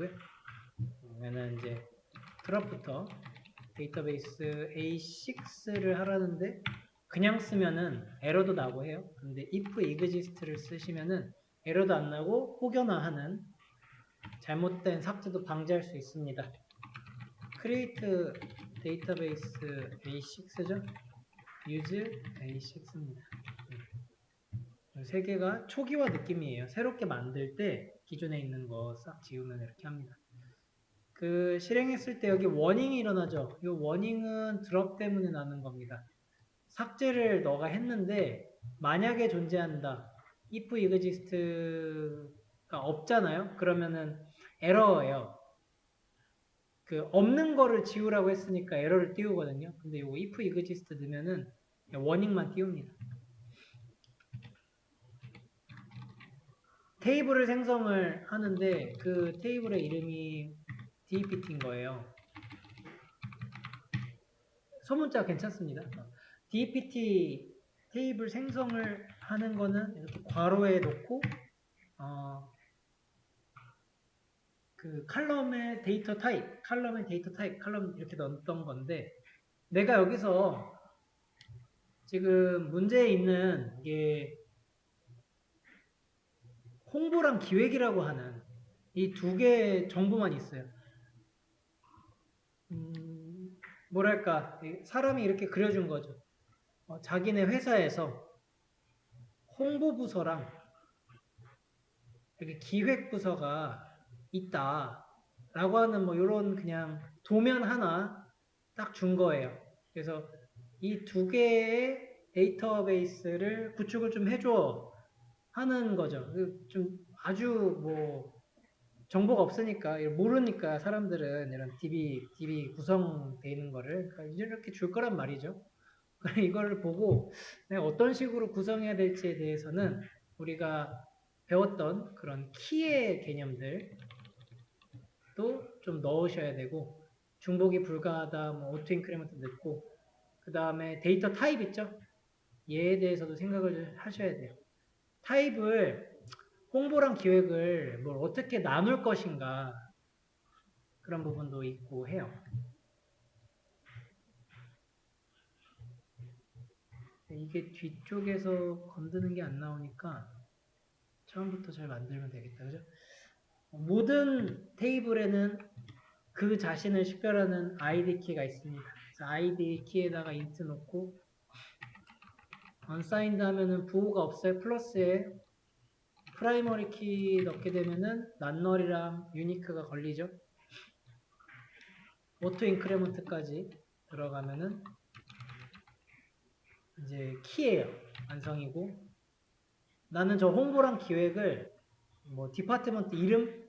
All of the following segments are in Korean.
보시고요. 그러면은 이제 트럭부터 데이터베이스 A6를 하라는데 그냥 쓰면은 에러도 나고 해요. 근데 if exist를 쓰시면은 에러도 안 나고 혹여나 잘못된 삭제도 방지할 수 있습니다. create database A6죠. use A6입니다. 세 개가 초기화 느낌이에요. 새롭게 만들 때 기존에 있는 거 싹 지우면 이렇게 합니다. 그 실행했을 때 여기 워닝이 일어나죠. 이 워닝은 드롭 때문에 나는 겁니다. 삭제를 너가 했는데 만약에 존재한다. if exist가 없잖아요. 그러면은 에러예요. 그 없는 거를 지우라고 했으니까 에러를 띄우거든요. 근데 이거 if exist 넣으면은 워닝만 띄웁니다. 테이블을 생성을 하는데 그 테이블의 이름이 DPT인 거예요. 소문자 괜찮습니다. DPT 테이블 생성을 하는 거는 이렇게 괄호에 놓고 그 칼럼의 데이터 타입, 칼럼 이렇게 넣었던 건데 내가 여기서 지금 문제에 있는 게 홍보랑 기획이라고 하는 이 두 개의 정보만 있어요. 뭐랄까 사람이 이렇게 그려준 거죠. 자기네 회사에서 홍보부서랑 이렇게 기획부서가 있다라고 하는 뭐 이런 그냥 도면 하나 딱 준 거예요. 그래서 이 두 개의 데이터베이스를 구축을 좀 해줘 하는 거죠. 좀 아주 뭐 정보가 없으니까 모르니까 사람들은 이런 DB 구성되어 있는 거를 그러니까 이렇게 줄 거란 말이죠. 이거를 보고 어떤 식으로 구성해야 될지에 대해서는 우리가 배웠던 그런 키의 개념들도 좀 넣으셔야 되고 중복이 불가하다, 뭐 오토 인크리먼트 넣고 그 다음에 데이터 타입 있죠? 얘에 대해서도 생각을 하셔야 돼요. 타입을 홍보랑 기획을 뭘 어떻게 나눌 것인가 그런 부분도 있고 해요. 이게 뒤쪽에서 건드는 게 안 나오니까 처음부터 잘 만들면 되겠다. 그죠? 모든 테이블에는 그 자신을 식별하는 ID 키가 있습니다. 그래서 ID 키에다가 int 놓고 unsigned 하면은 부호가 없어요. 플러스에 프라이머리 키 넣게 되면은 낱널이랑 유니크가 걸리죠. 오토 인크리먼트까지 들어가면은 이제 키예요. 완성이고 나는 저 홍보랑 기획을 뭐 디파트먼트 이름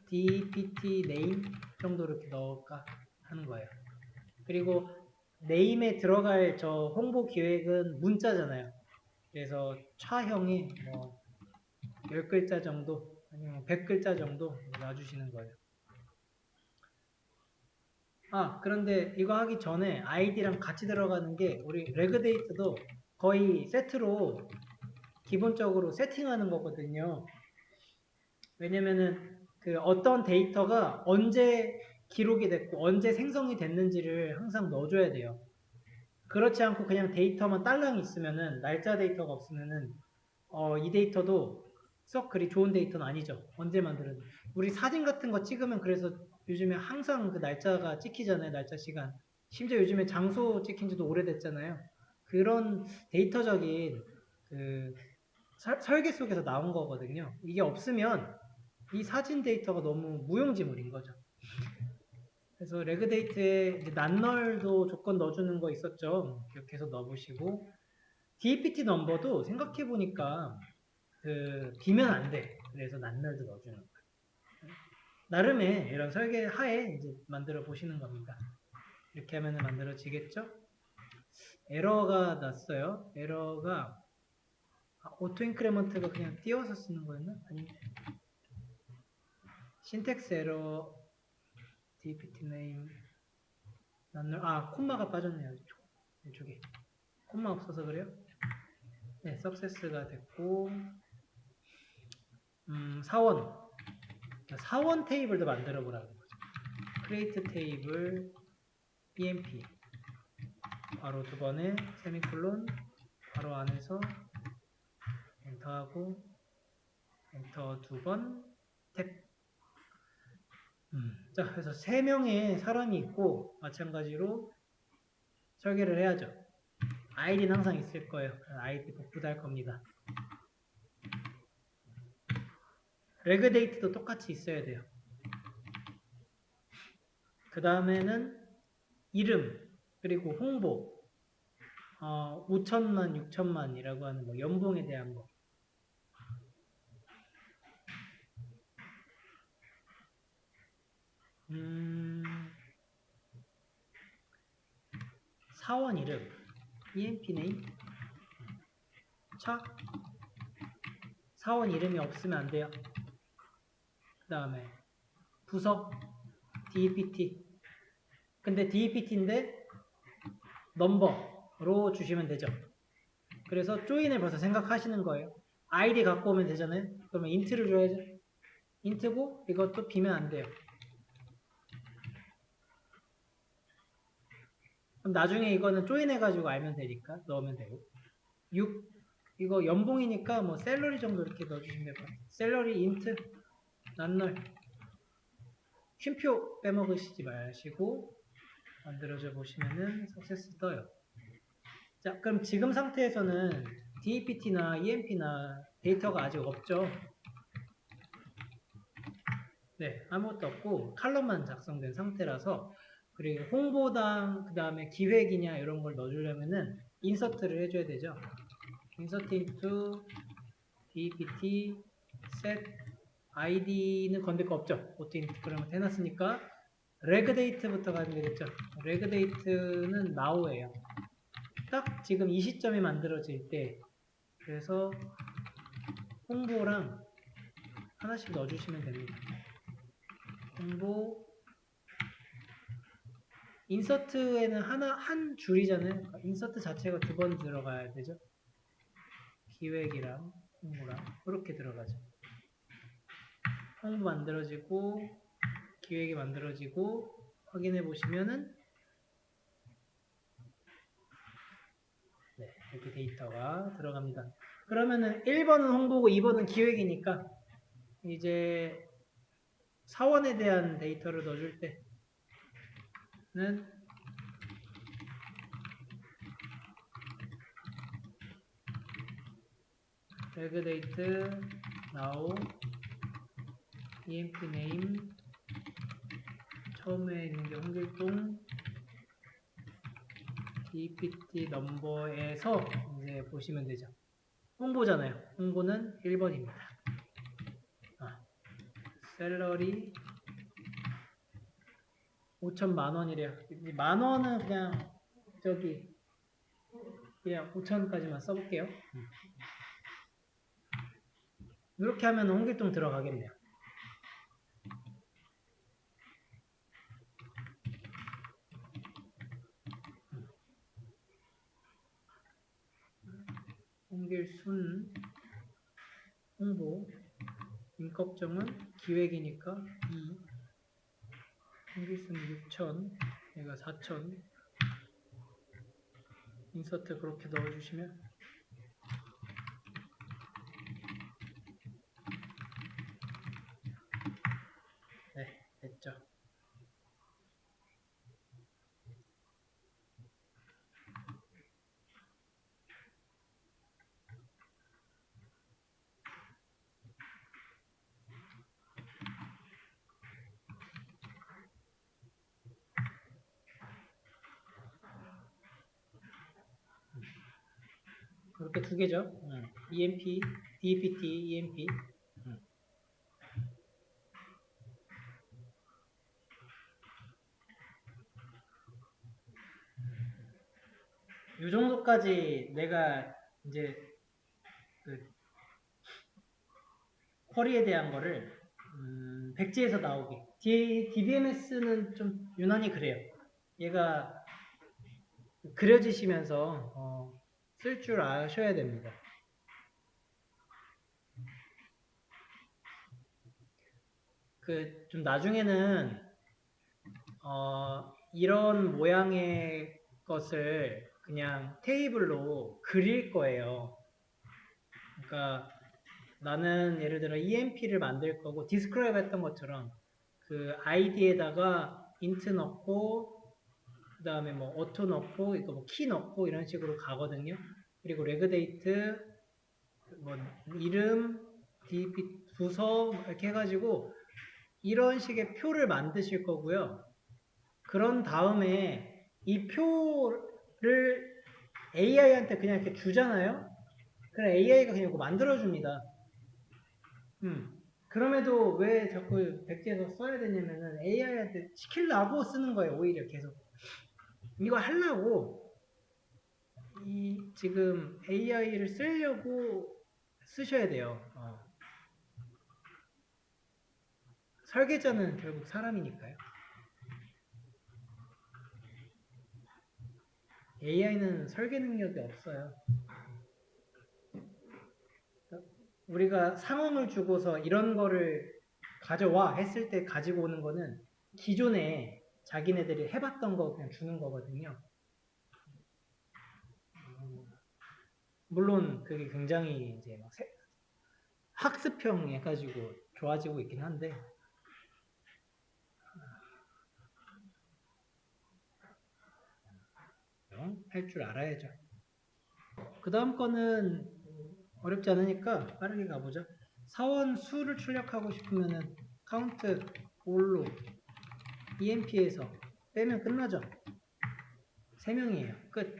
DPT 네임 정도 이렇게 넣을까 하는 거예요. 그리고 네임에 들어갈 저 홍보 기획은 문자잖아요. 그래서 차형이 뭐 10글자 정도 아니면 100글자 정도 놔주시는 거예요. 그런데 이거 하기 전에 아이디랑 같이 들어가는 게 우리 레그데이트도 거의 세트로 기본적으로 세팅하는 거거든요. 왜냐면은 그 어떤 데이터가 언제 기록이 됐고 언제 생성이 됐는지를 항상 넣어줘야 돼요. 그렇지 않고 그냥 데이터만 딸랑 있으면은 날짜 데이터가 없으면은 이 데이터도 썩 그리 좋은 데이터는 아니죠. 언제 만들었는지. 우리 사진 같은 거 찍으면 그래서 요즘에 항상 그 날짜가 찍히잖아요. 날짜 시간. 심지어 요즘에 장소 찍힌 지도 오래됐잖아요. 그런 데이터적인 그 설계 속에서 나온 거거든요. 이게 없으면 이 사진 데이터가 너무 무용지물인 거죠. 그래서 레그데이트에 낱널도 조건 넣어주는 거 있었죠. 기억해서 넣어보시고 DPT 넘버도 생각해보니까 비면 안 돼. 그래서 낱널도 넣어주는 거예요. 나름의 이런 설계 하에 이제 만들어 보시는 겁니다. 이렇게 하면 만들어지겠죠? 에러가 났어요. 에러가 오토 인크리먼트가 그냥 띄워서 쓰는 거였나? 아니 신텍스 에러 DPT 네임 낱널 콤마가 빠졌네요. 이쪽에 콤마 없어서 그래요? 네, 석세스가 됐고 사원 사원 테이블도 만들어 보라는 거죠. create 테이블 emp 바로 두 번에 세미콜론 바로 안에서 엔터하고 엔터 두 번 탭. 자, 그래서 3명의 사람이 있고 마찬가지로 설계를 해야죠. 아이디는 항상 있을 거예요. 아이디 복구할 겁니다. 레그 데이트도 똑같이 있어야 돼요. 그 다음에는 이름 그리고 홍보 5천만, 6천만이라고 하는 뭐 연봉에 대한 거. 사원 이름 emp name 차 사원 이름이 없으면 안 돼요. 그 다음에 부서 DPT 근데 DPT인데 넘버로 주시면 되죠. 그래서 조인을 벌써 생각하시는 거예요. 아이디 갖고 오면 되잖아요. 그러면 인트를 줘야죠. 인트고 이것도 비면 안 돼요. 그럼 나중에 이거는 조인해가지고 알면 되니까 넣으면 되고 6 이거 연봉이니까 뭐 샐러리 정도 이렇게 넣어주시면 될 것 같아요. 샐러리 인트 난널 쉼표 빼먹으시지 마시고 만들어져 보시면은 석세스 떠요. 자, 그럼 지금 상태에서는 DPT나 EMP나 데이터가 아직 없죠. 네, 아무것도 없고 칼럼만 작성된 상태라서 그리고 홍보당 그 다음에 기획이냐 이런 걸 넣어주려면은 인서트를 해줘야 되죠. insert into DPT set id는 건들 거 없죠. auto 그러면 해놨으니까 regdate부터 가면 되겠죠. regdate는 now예요. 딱 지금 이 시점에 만들어질 때 그래서 홍보랑 하나씩 넣어주시면 됩니다. 홍보 인서트에는 한 줄이잖아요. 인서트 자체가 2번 들어가야 되죠. 기획이랑 홍보랑 이렇게 들어가죠. 홍보 만들어지고 기획이 만들어지고 확인해 보시면은 네, 이렇게 데이터가 들어갑니다. 그러면은 1번은 홍보고 2번은 기획이니까 이제 사원에 대한 데이터를 넣어줄 때는 regdate now emp name 처음에 있는 게 홍길동 DPT 넘버에서 이제 보시면 되죠. 홍보잖아요. 홍보는 1번입니다. 샐러리 5천만 원이래요. 만 원은 그냥 그냥 5천까지만 써볼게요. 이렇게 하면 홍길동 들어가겠네요. 홍길순 홍보 인껍정은 기획이니까 2 홍길순 6천 얘가 4천 인서트 그렇게 넣어주시면 네 됐죠. 그렇게 2개죠. EMP, DPT, EMP. 이 정도까지 내가 이제 그 쿼리에 대한 거를 백지에서 나오게. DBMS는 좀 유난히 그래요. 얘가 그려지시면서 쓸 줄 아셔야 됩니다. 그 좀 나중에는 이런 모양의 것을 그냥 테이블로 그릴 거예요. 그러니까 나는 예를 들어 EMP를 만들 거고 디스크라이브 했던 것처럼 그 아이디에다가 인트 넣고 그 다음에 뭐 어토 넣고 이거 뭐 키 넣고 이런 식으로 가거든요. 그리고 레그데이트 뭐 이름 DP 부서 이렇게 해가지고 이런 식의 표를 만드실 거고요. 그런 다음에 이 표를 AI한테 그냥 이렇게 주잖아요. 그럼 AI가 그냥 이거 만들어줍니다. 그럼에도 왜 자꾸 백지에서 써야 되냐면은 AI한테 시키려고 쓰는 거예요. 오히려 계속. 이거 하려고 지금 AI를 쓰려고 쓰셔야 돼요. 설계자는 결국 사람이니까요. AI는 설계 능력이 없어요. 우리가 상황을 주고서 이런 거를 가져와 했을 때 가지고 오는 거는 기존에 자기네들이 해봤던 거 그냥 주는 거거든요. 물론 그게 굉장히 이제 막 학습형 해가지고 좋아지고 있긴 한데 할 줄 알아야죠. 그 다음 거는 어렵지 않으니까 빠르게 가보죠. 사원 수를 출력하고 싶으면은 카운트 올로 EMP에서 빼면 끝나죠. 3명이에요. 끝.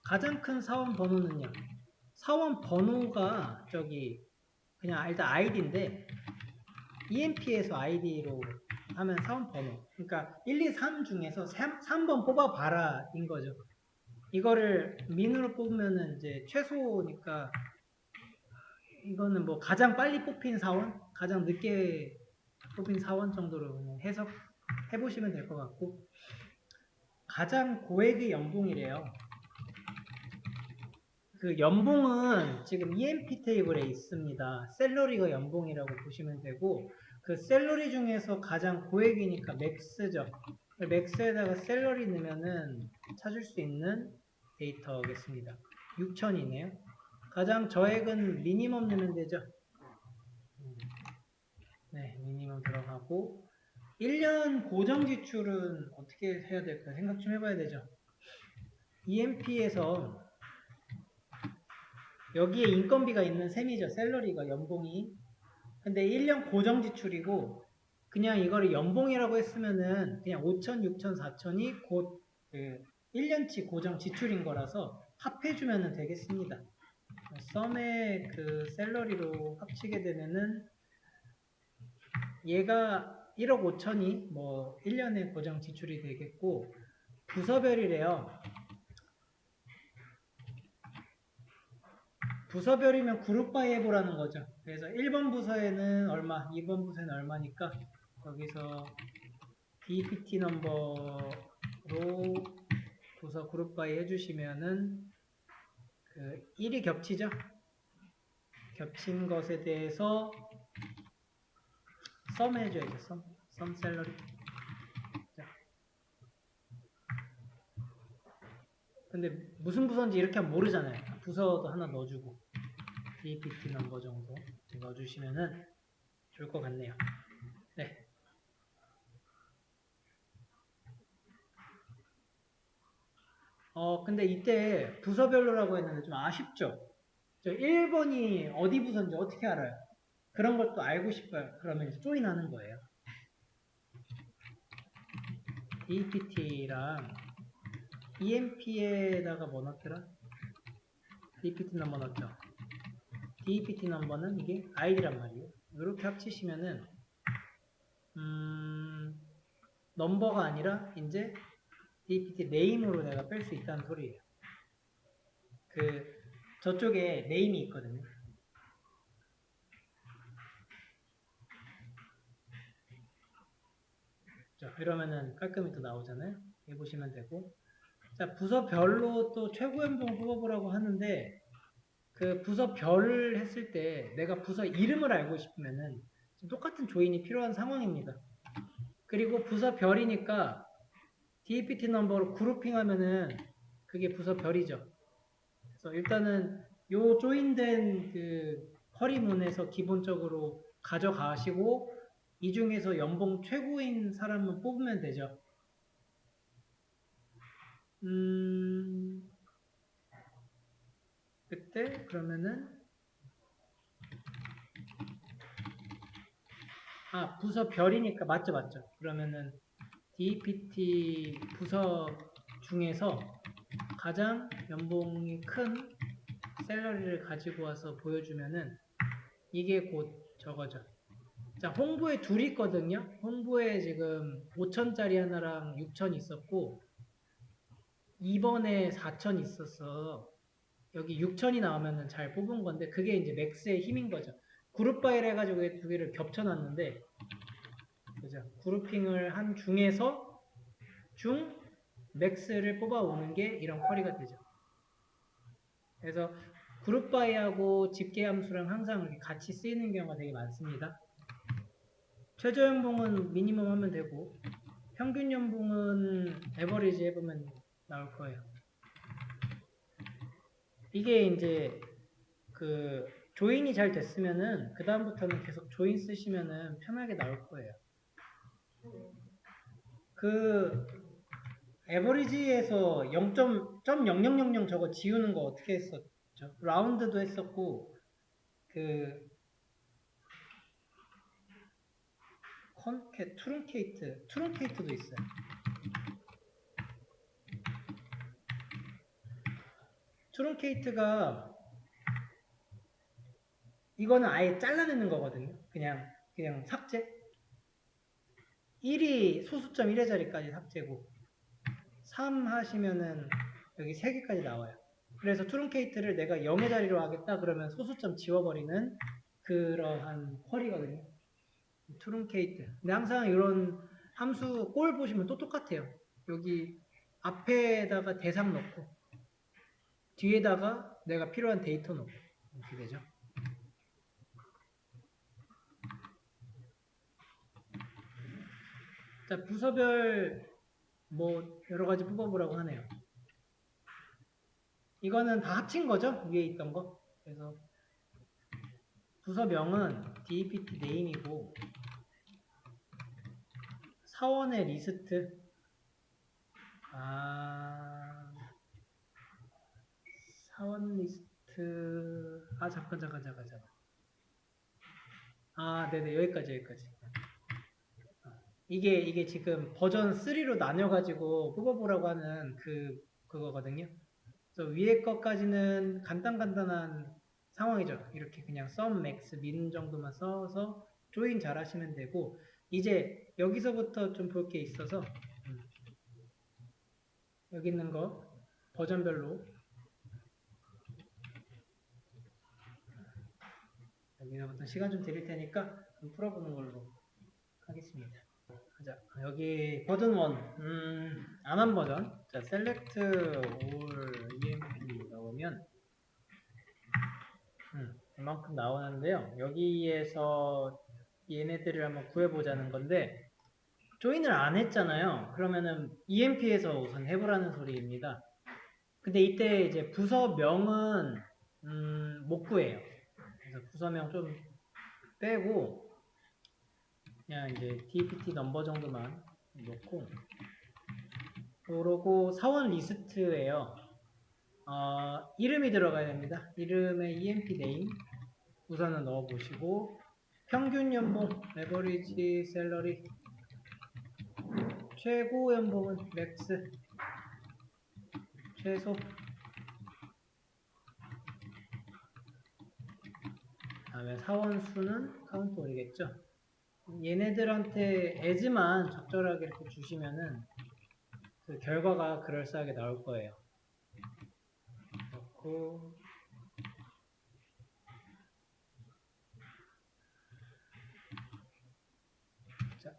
가장 큰 사원 번호는요. 사원 번호가 저기 그냥 일단 아이디인데 EMP에서 아이디로 하면 사원 번호. 그러니까 1, 2, 3 중에서 3번 뽑아봐라 인 거죠. 이거를 민으로 뽑으면은 이제 최소니까 이거는 뭐 가장 빨리 뽑힌 사원, 가장 늦게 뽑힌 사원 정도로 해석해 보시면 될 것 같고 가장 고액의 연봉이래요. 그 연봉은 지금 EMP 테이블에 있습니다. 샐러리가 연봉이라고 보시면 되고 그 샐러리 중에서 가장 고액이니까 맥스죠. 맥스에다가 샐러리 넣으면은 찾을 수 있는 데이터겠습니다. 6천이네요. 가장 저액은 미니멈 넣으면 되죠. 네, 미니멈 들어가고 1년 고정 지출은 어떻게 해야 될까 생각 좀 해봐야 되죠. EMP에서 여기에 인건비가 있는 셈이죠. 샐러리가 연봉이. 근데 1년 고정 지출이고 그냥 이거를 연봉이라고 했으면은 그냥 5천, 6천, 4천이 곧 그 1년치 고정 지출인 거라서 합해주면 되겠습니다. 썸의 그 샐러리로 합치게 되면은 얘가 1억 5천이 뭐 1년에 고정 지출이 되겠고 부서별이래요. 부서별이면 그룹 바이 해보라는 거죠. 그래서 1번 부서에는 얼마, 2번 부서에는 얼마니까 여기서 DPT 넘버로 부서 그룹 바이 해주시면은 그 1이 겹치죠? 겹친 것에 대해서 썸 해줘야죠. 썸 샐러리. 근데 무슨 부서인지 이렇게 하면 모르잖아요. 부서도 하나 넣어주고 DPT 넘버 정도 넣어주시면은 좋을 것 같네요. 네. 근데 이때 부서별로라고 했는데 좀 아쉽죠? 저 1번이 어디 부서인지 어떻게 알아요? 그런 것도 알고 싶어요. 그러면 이제 조인하는 거예요. DPT랑 EMP에다가 뭐 넣더라? DPT 넘버 넣죠. DPT 넘버는 이게 아이디란 말이에요. 이렇게 합치시면은 넘버가 아니라 이제 DPT 네임으로 내가 뺄 수 있다는 소리예요. 그 저쪽에 네임이 있거든요. 자, 이러면은 깔끔히 또 나오잖아요. 해보시면 되고. 자, 부서별로 또 최고 연봉 뽑아보라고 하는데 그 부서별 했을 때 내가 부서 이름을 알고 싶으면은 똑같은 조인이 필요한 상황입니다. 그리고 부서 별이니까 DPT 넘버로 그룹핑하면은 그게 부서 별이죠. 그래서 일단은 요 조인된 그 쿼리문에서 기본적으로 가져가시고 이 중에서 연봉 최고인 사람은 뽑으면 되죠. 그때 그러면은 부서 별이니까 맞죠. 그러면은 DPT 부서 중에서 가장 연봉이 큰 샐러리를 가지고 와서 보여주면은 이게 곧 저거죠. 자, 홍보에 둘이 있거든요. 홍보에 지금 5천짜리 하나랑 6천 있었고 이번에 4천 있었어. 여기 6천이 나오면은 잘 뽑은 건데 그게 이제 맥스의 힘인 거죠. 그룹 바이를 해가지고 두 개를 겹쳐놨는데 그죠? 그룹핑을 한 중에서 맥스를 뽑아오는 게 이런 쿼리가 되죠. 그래서 그룹 바이하고 집계 함수랑 항상 이렇게 같이 쓰이는 경우가 되게 많습니다. 최저 연봉은 미니멈 하면 되고 평균 연봉은 에버리지 해보면 나올 거예요. 이게 이제 그 조인이 잘 됐으면은 그 다음부터는 계속 조인 쓰시면은 편하게 나올 거예요. 그 에버리지에서 0.0000 저거 지우는 거 어떻게 했었죠? 라운드도 했었고 그 트룬케이트도 있어요. 트룬케이트가 이거는 아예 잘라내는 거거든요. 그냥 삭제. 1이 소수점 1의 자리까지 삭제고 3 하시면은 여기 3개까지 나와요. 그래서 트룬케이트를 내가 0의 자리로 하겠다 그러면 소수점 지워버리는 그러한 쿼리거든요. 트룬케이트. 근데 항상 이런 함수 꼴 보시면 또 똑같아요. 여기 앞에다가 대상 넣고 뒤에다가 내가 필요한 데이터 넣고 이렇게 되죠. 자, 부서별 뭐 여러 가지 뽑아보라고 하네요. 이거는 다 합친 거죠? 위에 있던 거. 그래서 부서명은 DPT 네임이고 사원의 리스트 사원 리스트 잠깐 네네 여기까지 이게 지금 버전 3로 나뉘어가지고 뽑아보라고 하는 그거거든요. 그래서 위에 것까지는 간단한 상황이죠. 이렇게 그냥 sum, max, min 정도만 써서 조인 잘 하시면 되고 이제 여기서부터 좀 볼 게 있어서 여기 있는 거 버전별로 여기서부터 시간 좀 드릴 테니까 좀 풀어보는 걸로 하겠습니다. 자, 여기 버전 1 안 한 버전 자, select all emp 넣으면 이만큼 나오는데요. 여기에서 얘네들을 한번 구해보자는 건데 조인을 안 했잖아요. 그러면은 EMP에서 우선 해보라는 소리입니다. 근데 이때 이제 부서명은 못 구해요. 그래서 부서명 좀 빼고 그냥 이제 DPT 넘버 정도만 놓고 그러고 사원 리스트예요. 이름이 들어가야 됩니다. 이름에 EMP name 우선은 넣어보시고 평균 연봉 에버리지 샐러리 최고 연봉은 맥스 최소 다음에 사원 수는 카운트 올리겠죠. 얘네들한테 as만 적절하게 이렇게 주시면은 그 결과가 그럴싸하게 나올 거예요. 그렇고 자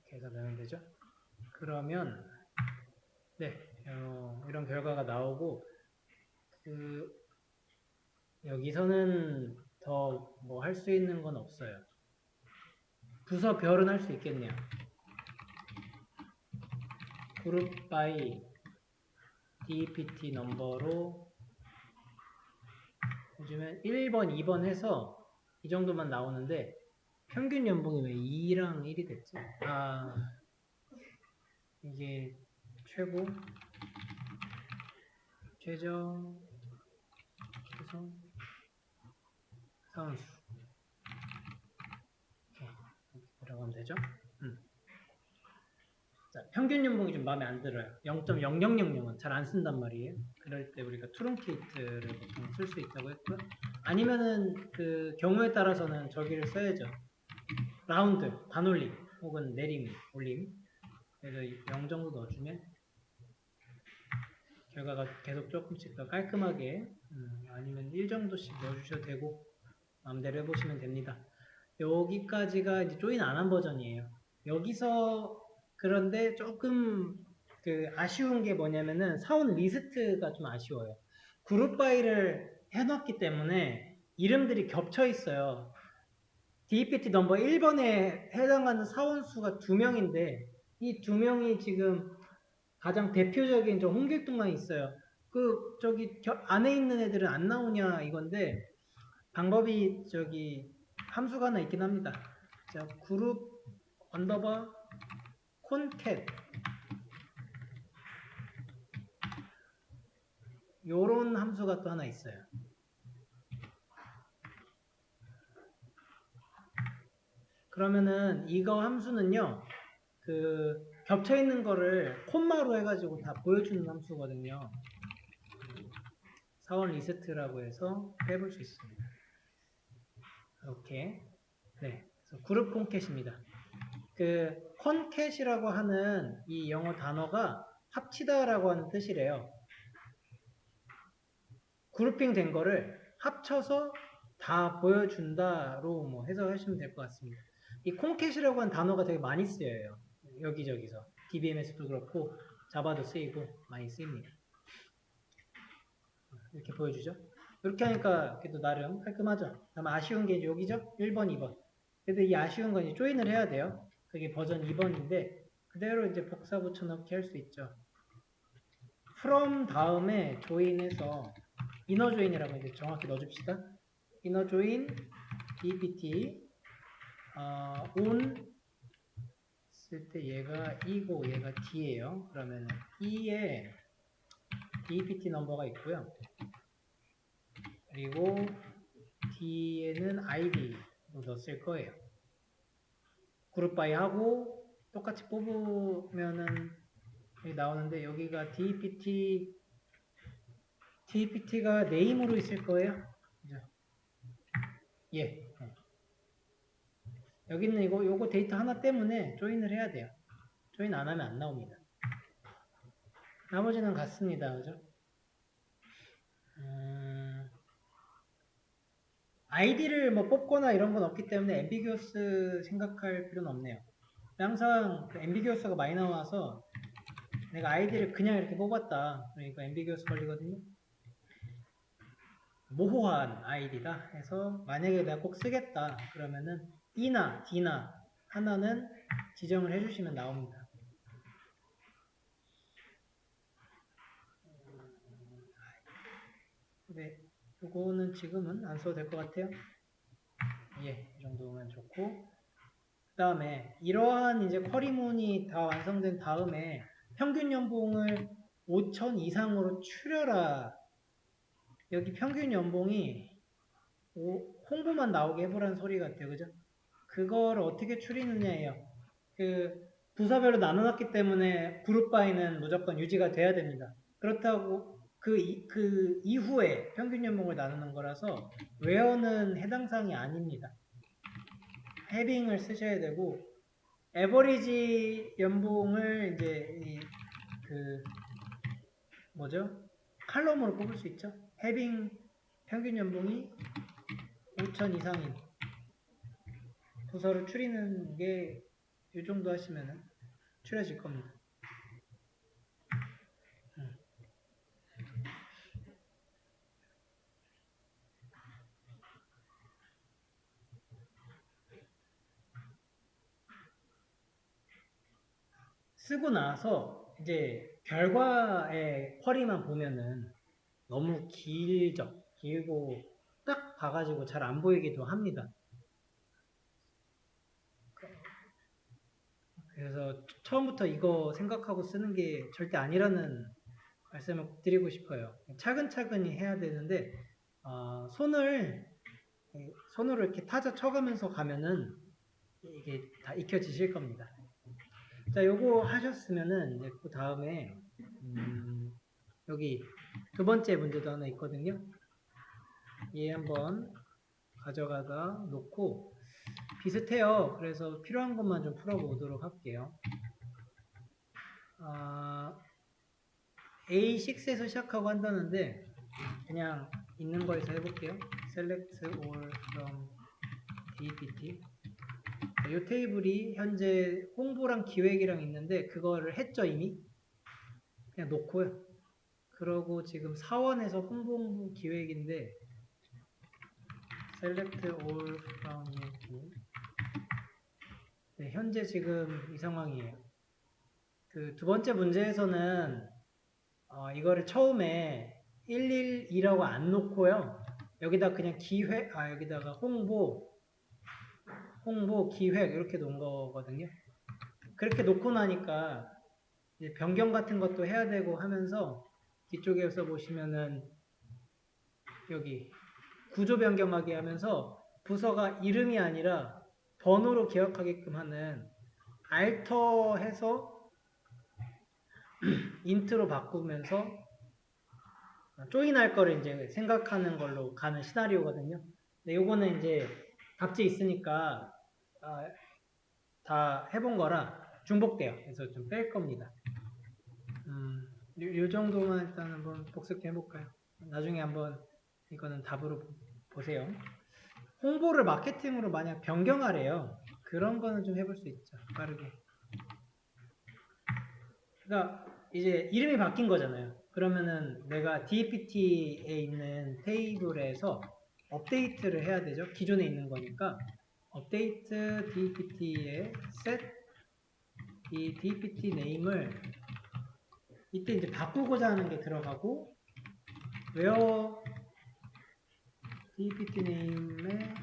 계산되면 되죠. 그러면 네 이런 결과가 나오고 여기서는 더 뭐 할 수 있는 건 없어요. 부서별은 할 수 있겠네요. 그룹 by DPT 넘버로 해주면 1번, 2번 해서 이 정도만 나오는데 평균 연봉이 왜 2랑 1이 됐지? 아, 이게 최고, 최저, 최소, 사원수. 이렇게 들어가면 되죠? 자, 평균 연봉이 좀 마음에 안 들어요. 0.0000은 잘 안 쓴단 말이에요. 그럴 때 우리가 트룬케이트를 보통 쓸 수 있다고 했고요. 아니면은 그 경우에 따라서는 저기를 써야죠. 라운드, 반올림 혹은 내림, 올림. 그래서 0 정도 넣어주면 결과가 계속 조금씩 더 깔끔하게 아니면 1 정도씩 넣어주셔도 되고 마음대로 해보시면 됩니다. 여기까지가 이제 조인 안 한 버전이에요. 여기서 그런데 조금 그 아쉬운 게 뭐냐면은 사원 리스트가 좀 아쉬워요. 그룹 바이를 해놨기 때문에 이름들이 겹쳐 있어요. DPT 넘버 1번에 해당하는 사원 수가 2명인데 이 2명이 지금 가장 대표적인 저 홍길동만 있어요. 그 저기 안에 있는 애들은 안 나오냐 이건데 방법이 저기 함수가 하나 있긴 합니다. 자, 그룹 언더바 콘캣 요런 함수가 또 하나 있어요. 그러면은 이거 함수는요, 그 겹쳐 있는 거를 콤마로 해가지고 다 보여주는 함수거든요. 사원 리스트라고 해서 해볼 수 있습니다. 이렇게. 네. 그래서 그룹 콘캣입니다. 그 콘캣이라고 하는 이 영어 단어가 합치다라고 하는 뜻이래요. 그룹핑 된 거를 합쳐서 다 보여준다로 뭐 해석하시면 될 것 같습니다. 이 콘캣이라고 하는 단어가 되게 많이 쓰여요. 여기저기서. DBMS도 그렇고 자바도 쓰이고 많이 쓰입니다. 이렇게 보여주죠. 이렇게 하니까 그래도 나름 깔끔하죠. 다만 아쉬운 게 여기죠. 1번, 2번. 그래도 이 아쉬운 건 이제 조인을 해야 돼요. 그게 버전 2번인데 그대로 이제 복사 붙여넣기 할 수 있죠. from 다음에 조인해서 이너 조인이라고 이제 정확히 넣어줍시다. 이너 조인 dpt on 쓸 때 얘가 E고 얘가 D예요. 그러면 E에 dpt 넘버가 있고요. 그리고 D에는 id로 넣었을 거예요. 그룹 바이 하고 똑같이 뽑으면은 여기 나오는데 여기가 dpt가 name으로 있을 거예요. 그죠? 예. 여기는 요거 데이터 하나 때문에 조인을 해야 돼요. 조인 안 하면 안 나옵니다. 나머지는 같습니다. 그죠? 아이디를 뭐 뽑거나 이런 건 없기 때문에 앰비규어스 생각할 필요는 없네요. 항상 그 앰비규어스가 많이 나와서 내가 아이디를 그냥 이렇게 뽑았다. 그러니까 앰비규어스 걸리거든요. 모호한 아이디다 해서 만약에 내가 꼭 쓰겠다 그러면은 E나 D나 하나는 지정을 해주시면 나옵니다. 네, 요거는 지금은 안 써도 될 것 같아요. 예, 이 정도면 좋고 그 다음에 이러한 이제 쿼리문이 다 완성된 다음에 평균 연봉을 5천 이상으로 추려라. 여기 평균 연봉이 홍보만 나오게 해보라는 소리 같아요. 그죠? 그걸 어떻게 추리느냐예요. 그 부서별로 나눠놨기 때문에 그룹 바이는 무조건 유지가 돼야 됩니다. 그렇다고 그 이후에 평균 연봉을 나누는 거라서 웨어는 해당 사항이 아닙니다. 해빙을 쓰셔야 되고 에버리지 연봉을 이제 그 뭐죠? 칼럼으로 뽑을 수 있죠. 해빙 평균 연봉이 5천 이상인 부서를 추리는 게 이 정도 하시면은 추려질 겁니다. 쓰고 나서 이제 결과의 쿼리만 보면은 너무 길고 딱 봐가지고 잘 안 보이기도 합니다. 그래서 처음부터 이거 생각하고 쓰는 게 절대 아니라는 말씀을 드리고 싶어요. 차근차근히 해야 되는데 손으로 이렇게 타자 쳐가면서 가면은 이게 다 익혀지실 겁니다. 자, 요거 하셨으면은 이제 그 다음에 여기 두 번째 문제도 하나 있거든요. 얘 한번 가져가다 놓고 비슷해요. 그래서 필요한 것만 좀 풀어보도록 할게요. A6에서 시작하고 한다는데 그냥 있는 거에서 해볼게요. Select all from DPT. 이 테이블이 현재 홍보랑 기획이랑 있는데 그거를 했죠 이미? 그냥 놓고요. 그러고 지금 사원에서 홍보 기획인데 select all from 네, 현재 지금 이 상황이에요. 그 두 번째 문제에서는 이거를 처음에 112라고 안 놓고요. 여기다 그냥 여기다가 홍보, 기획 이렇게 놓은 거거든요. 그렇게 놓고 나니까 이제 변경 같은 것도 해야 되고 하면서 뒤쪽에서 보시면은 여기 구조 변경하기 하면서 부서가 이름이 아니라 번호로 기억하게끔 하는 알터 해서 인트로 바꾸면서 조인할 거를 이제 생각하는 걸로 가는 시나리오거든요. 근데 요거는 이제 각지 있으니까 다 해본 거라 중복돼요. 그래서 좀 뺄 겁니다. 요 정도만 일단 한번 복습해 볼까요? 나중에 한번 이거는 답으로 보세요. 홍보를 마케팅으로 만약 변경하래요. 그런 거는 좀 해볼 수 있죠. 빠르게. 그러니까 이제 이름이 바뀐 거잖아요. 그러면은 내가 DPT에 있는 테이블에서 업데이트를 해야 되죠. 기존에 있는 거니까 업데이트 DPT에 set 이 DPT 네임을 이때 이제 바꾸고자 하는 게 들어가고 where DPT 네임의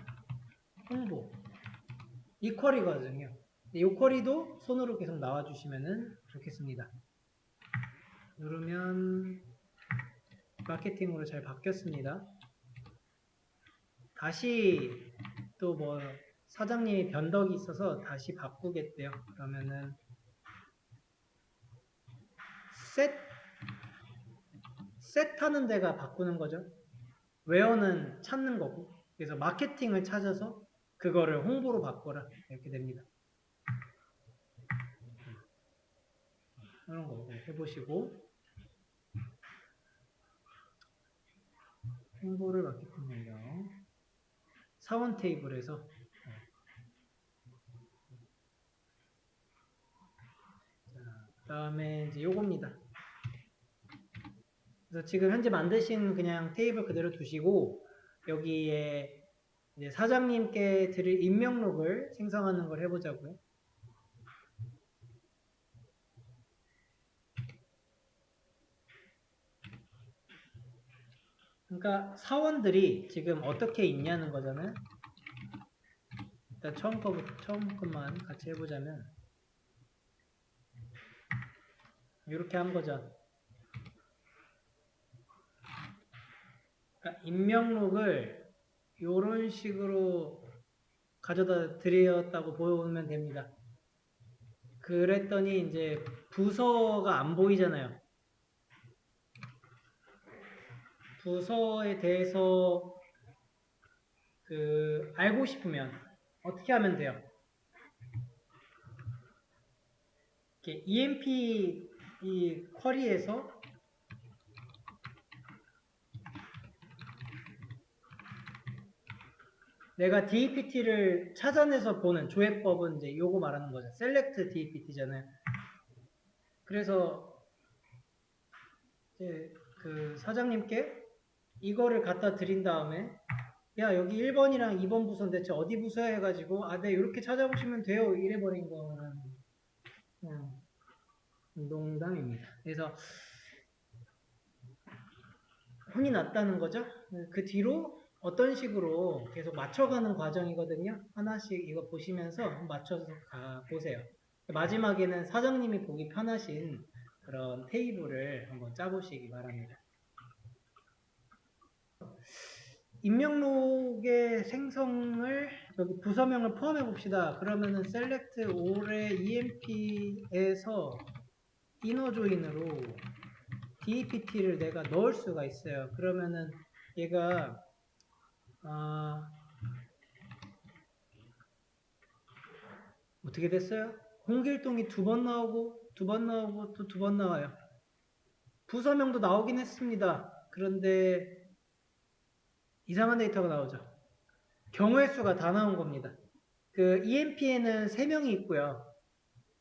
홍보 이 쿼리거든요. 이 쿼리도 손으로 계속 나와주시면 좋겠습니다. 누르면 마케팅으로 잘 바뀌었습니다. 다시 또 뭐 사장님이 변덕이 있어서 다시 바꾸겠대요. 그러면은 셋하는 데가 바꾸는 거죠. 웨어는 찾는 거고. 그래서 마케팅을 찾아서 그거를 홍보로 바꿔라 이렇게 됩니다. 이런 거 해보시고 홍보를 마케팅을요. 사원 테이블에서 그 다음에 이제 요겁니다. 그래서 지금 현재 만드신 그냥 테이블 그대로 두시고 여기에 이제 사장님께 드릴 임명록을 생성하는 걸 해보자고요. 그러니까 사원들이 지금 어떻게 있냐는 거잖아요. 일단 처음 것만 같이 해보자면 이렇게 한 거죠. 그러니까 임명록을 이런 식으로 가져다 드렸다고 보면 됩니다. 그랬더니 이제 부서가 안 보이잖아요. 부서에 대해서 알고 싶으면 어떻게 하면 돼요? 이렇게 EMP 이 쿼리에서 내가 DPT를 찾아내서 보는 조회법은 이제 요거 말하는 거죠. Select DPT잖아요. 그래서 이제 그 사장님께 이거를 갖다 드린 다음에 야 여기 1번이랑 2번 부서는 대체 어디 부서야 해가지고 네 이렇게 찾아보시면 돼요 이래버린 거는 농담입니다. 그래서 혼이 났다는 거죠. 그 뒤로 어떤 식으로 계속 맞춰가는 과정이거든요. 하나씩 이거 보시면서 맞춰서 보세요. 마지막에는 사장님이 보기 편하신 그런 테이블을 한번 짜보시기 바랍니다. 입력록의 생성을 여기 부서명을 포함해 봅시다. 그러면은 select all의 emp에서 inner join으로 dept를 내가 넣을 수가 있어요. 그러면은 얘가 어떻게 됐어요? 홍길동이 2번 나오고 2번 나오고 또 2번 나와요. 부서명도 나오긴 했습니다. 그런데 이상한 데이터가 나오죠. 경우의 수가 다 나온 겁니다. 그 EMP에는 3명이 있고요.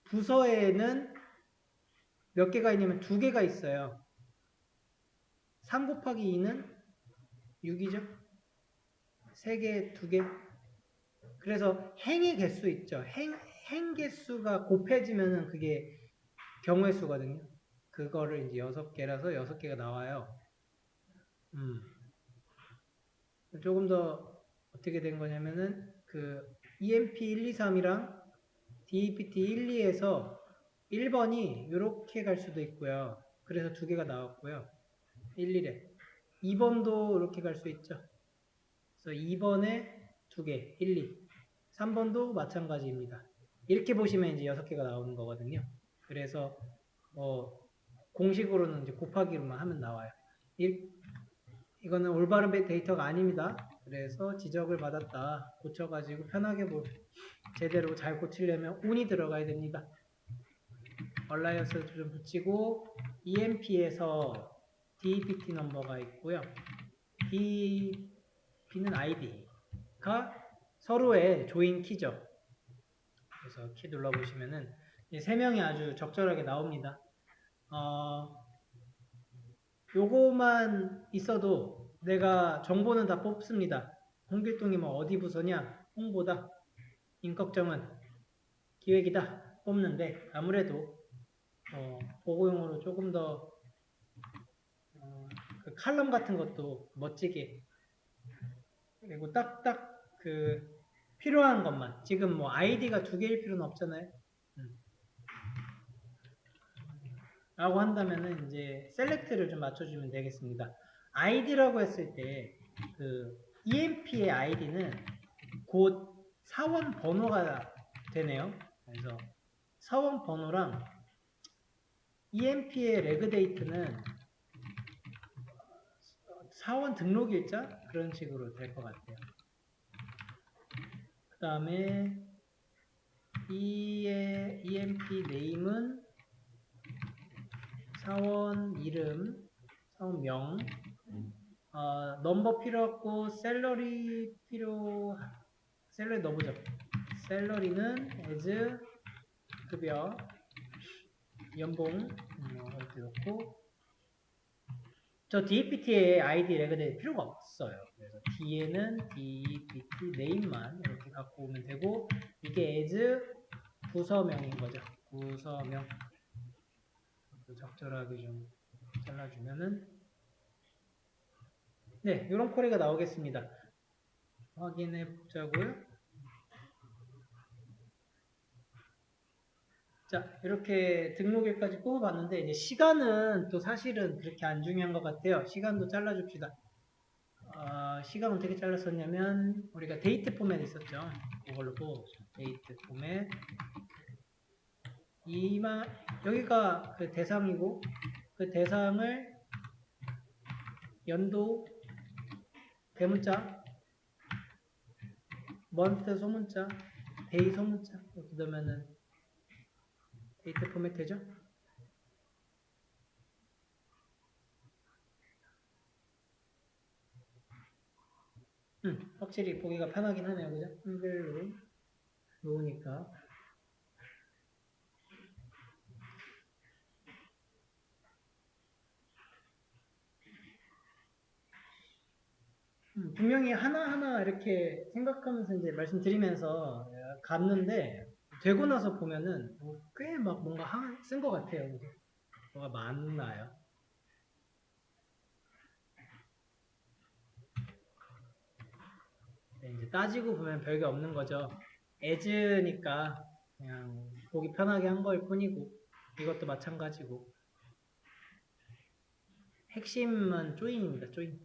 부서에는 몇 개가 있냐면 2개가 있어요. 3 곱하기 2는 6이죠. 3개, 2개. 그래서 행의 개수 있죠. 행 개수가 곱해지면은 그게 경우의 수거든요. 그거를 이제 6개라서 6개가 나와요. 조금 더 어떻게 된 거냐면은 그 EMP 1, 2, 3이랑 DEPT 1, 2에서 1번이 이렇게 갈 수도 있고요. 그래서 2개가 나왔고요. 1, 1에 2번도 이렇게 갈 수 있죠. 그래서 2번에 2개, 1, 2 3번도 마찬가지입니다. 이렇게 보시면 이제 6개가 나오는 거거든요. 그래서 공식으로는 이제 곱하기로만 하면 나와요. 이거는 올바른 데이터가 아닙니다. 그래서 지적을 받았다. 고쳐가지고 편하게 제대로 잘 고치려면 운이 들어가야 됩니다. 얼라이언스를 좀 붙이고 EMP에서 DEPT 넘버가 있고요. DEP는 ID가 서로의 조인 키죠. 그래서 키 눌러보시면은 이 3명이 아주 적절하게 나옵니다. 요거만 있어도 내가 정보는 다 뽑습니다. 홍길동이 뭐 어디 부서냐? 홍보다. 임꺽정은 기획이다. 뽑는데 아무래도 보고용으로 조금 더 그 칼럼 같은 것도 멋지게 그리고 딱딱 그 필요한 것만 지금 뭐 아이디가 2개일 필요는 없잖아요. 라고 한다면은 이제 셀렉트를 좀 맞춰주면 되겠습니다. 아이디라고 했을 때 그 EMP의 아이디는 곧 사원 번호가 되네요. 그래서 사원 번호랑 EMP의 레그 데이트는 사원 등록일자 그런 식으로 될 것 같아요. 그 다음에 EMP 네임은 사원 이름, 사원 명, 넘버 필요 없고 샐러리 넣어보죠. 샐러리는 as 급여, 연봉 이렇게 넣고 저 DEPT의 아이디 레그될 필요가 없어요. 그래서 뒤에는 DEPT 네임만 이렇게 갖고 오면 되고 이게 as 부서명인 거죠. 부서명 적절하게 좀 잘라주면은 네, 이런 쿼리가 나오겠습니다. 확인해 보자고요. 자, 이렇게 등록일까지 뽑아봤는데 이제 시간은 또 사실은 그렇게 안 중요한 것 같아요. 시간도 잘라줍시다. 시간 어떻게 잘랐었냐면 우리가 데이트 포맷 있었죠. 이걸로 데이트 포맷 여기가 그 대상이고 그 대상을 연도 대문자 month 소문자 day 소문자 이렇게 넣으면은 데이트 포맷 되죠? 확실히 보기가 편하긴 하네요. 그죠? 한글로 놓으니까. 분명히 하나하나 이렇게 생각하면서 이제 말씀드리면서 갔는데 되고 나서 보면은 꽤 막 뭔가 쓴 것 같아요. 그죠? 뭐가 많나요? 네, 이제 따지고 보면 별게 없는 거죠. as니까 그냥 보기 편하게 한 거일 뿐이고 이것도 마찬가지고 핵심은 조인입니다. 조인.